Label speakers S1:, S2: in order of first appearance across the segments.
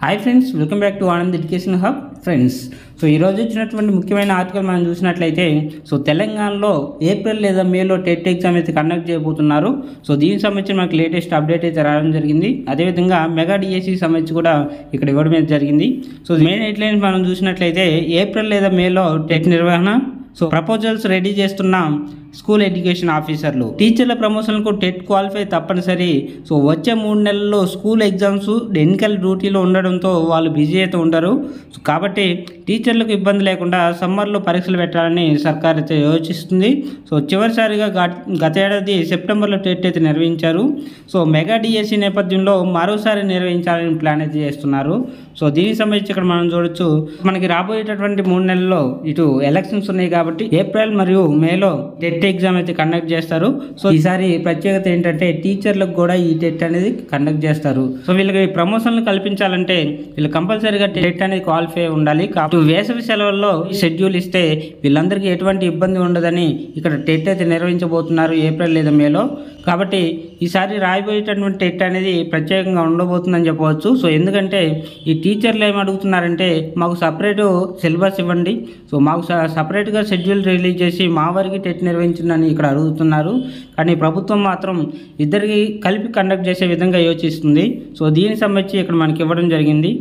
S1: Hi friends, welcome back to Anand education hub. Friends, so ఈరోజు వచ్చినటువంటి ముఖ్యమైన ఆర్టికల్ మనం చూసినట్లయితే తెలంగాణలో ఏప్రిల్ లేదా మేలో టెట్ ఎగ్జామ్ అయితే కండక్ట్ చేయబోతున్నారు. దీనికి సంబంధించి మనకు లేటెస్ట్ అప్డేట్ అయితే రావడం జరిగింది. అదేవిధంగా మెగా డిఎస్సికి సంబంధించి కూడా ఇక్కడ ఇవ్వడం అయితే జరిగింది. మెయిన్ హెడ్లైన్స్ మనం చూసినట్లయితే ఏప్రిల్ లేదా మేలో టెట్ నిర్వహణ, ప్రపోజల్స్ రెడీ చేస్తున్న స్కూల్ ఎడ్యుకేషన్ ఆఫీసర్లు, టీచర్ల ప్రమోషన్లకు టెట్ క్వాలిఫై తప్పనిసరి. వచ్చే 3 నెలల్లో స్కూల్ ఎగ్జామ్స్ ఎన్నికల డ్యూటీలో ఉండడంతో వాళ్ళు బిజీ అయితే ఉంటారు. కాబట్టి టీచర్లకు ఇబ్బంది లేకుండా సమ్మర్లో పరీక్షలు పెట్టాలని సర్కార్ అయితే యోచిస్తుంది. చివరిసారిగా గత ఏడాది సెప్టెంబర్లో టెట్ అయితే నిర్వహించారు. మెగా డిఎస్సి నేపథ్యంలో మరోసారి నిర్వహించాలని ప్లాన్ అయితే చేస్తున్నారు. దీనికి సంబంధించి ఇక్కడ మనం చూడొచ్చు, మనకి రాబోయేటటువంటి 3 నెలల్లో ఇటు ఎలక్షన్స్ ఉన్నాయి కాబట్టి ఏప్రిల్ మరియు మేలో టెట్ ఎగ్జామ్ అయితే కండక్ట్ చేస్తారు. ఈసారి ప్రత్యేకత ఏంటంటే టీచర్లకు కూడా ఈ టెట్ అనేది కండక్ట్ చేస్తారు. వీళ్ళకి ప్రమోషన్లు కల్పించాలంటే వీళ్ళు కంపల్సరీగా టెట్ అనేది క్వాలిఫై ఉండాలి. కాబట్టి వేసవి సెలవుల్లో షెడ్యూల్ ఇస్తే వీళ్ళందరికీ ఎటువంటి ఇబ్బంది ఉండదని ఇక్కడ టెట్ అయితే నిర్వహించబోతున్నారు ఏప్రిల్ లేదా మేలో. కాబట్టి ఈసారి రాయబోయేటటువంటి టెట్ అనేది ప్రత్యేకంగా ఉండబోతుందని చెప్పవచ్చు. ఎందుకంటే ఈ టీచర్లు ఏమి అడుగుతున్నారంటే మాకు సపరేటు సిలబస్ ఇవ్వండి, మాకు సపరేట్గా షెడ్యూల్ రిలీజ్ చేసి మా వరకు టెట్ నిర్వహించిందని ఇక్కడ అడుగుతున్నారు. కానీ ప్రభుత్వం మాత్రం ఇద్దరికి కలిపి కండక్ట్ చేసే విధంగా యోచిస్తుంది. దీనికి సంబంధించి ఇక్కడ మనకి ఇవ్వడం జరిగింది.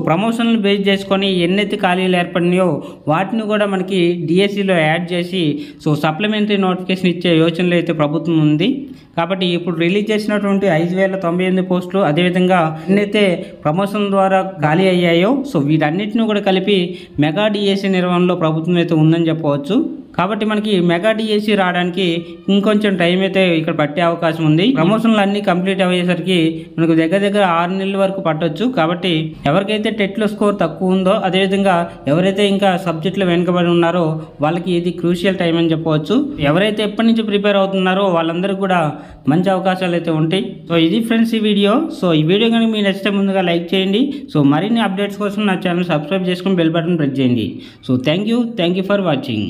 S1: ప్రమోషన్లు బేస్ చేసుకొని ఎన్నైతే ఖాళీలు ఏర్పడినాయో వాటిని కూడా మనకి డిఎస్సిలో యాడ్ చేసి సప్లిమెంటరీ నోటిఫికేషన్ ఇచ్చే యోచనలో అయితే ప్రభుత్వం ఉంది. కాబట్టి ఇప్పుడు రిలీజ్ చేసినటువంటి 5098 పోస్టులు, అదేవిధంగా ఎన్నైతే ప్రమోషన్ ద్వారా ఖాళీ అయ్యాయో వీటన్నిటిని కూడా కలిపి మెగా డిఎస్సి నిర్వహణలో ప్రభుత్వం అయితే ఉందని చెప్పవచ్చు. కాబట్టి మనకి మెగా డిఎస్సి రావడానికి ఇంకొంచెం టైం అయితే ఇక్కడ పట్టే అవకాశం ఉంది. ప్రమోషన్లు అన్నీ కంప్లీట్ అయ్యేసరికి మనకు దగ్గర 6 నెలల వరకు పట్టొచ్చు. కాబట్టి ఎవరికైతే టెట్లో స్కోర్ తక్కువ ఉందో, అదేవిధంగా ఎవరైతే ఇంకా సబ్జెక్టులు వెనుకబడి ఉన్నారో వాళ్ళకి ఇది క్రూషియల్ టైం అని చెప్పవచ్చు. ఎవరైతే ఎప్పటి నుంచి ప్రిపేర్ అవుతున్నారో వాళ్ళందరికీ కూడా మంచి అవకాశాలు అయితే ఉంటాయి. ఇది ఫ్రెండ్స్ ఈ వీడియో. ఈ వీడియో కనుక మీకు నచ్చితే ముందుగా లైక్ చేయండి. మరిన్ని అప్డేట్స్ కోసం నా ఛానల్ సబ్స్క్రైబ్ చేసుకుని బెల్ బటన్ ప్రెస్ చేయండి. Thank you for watching.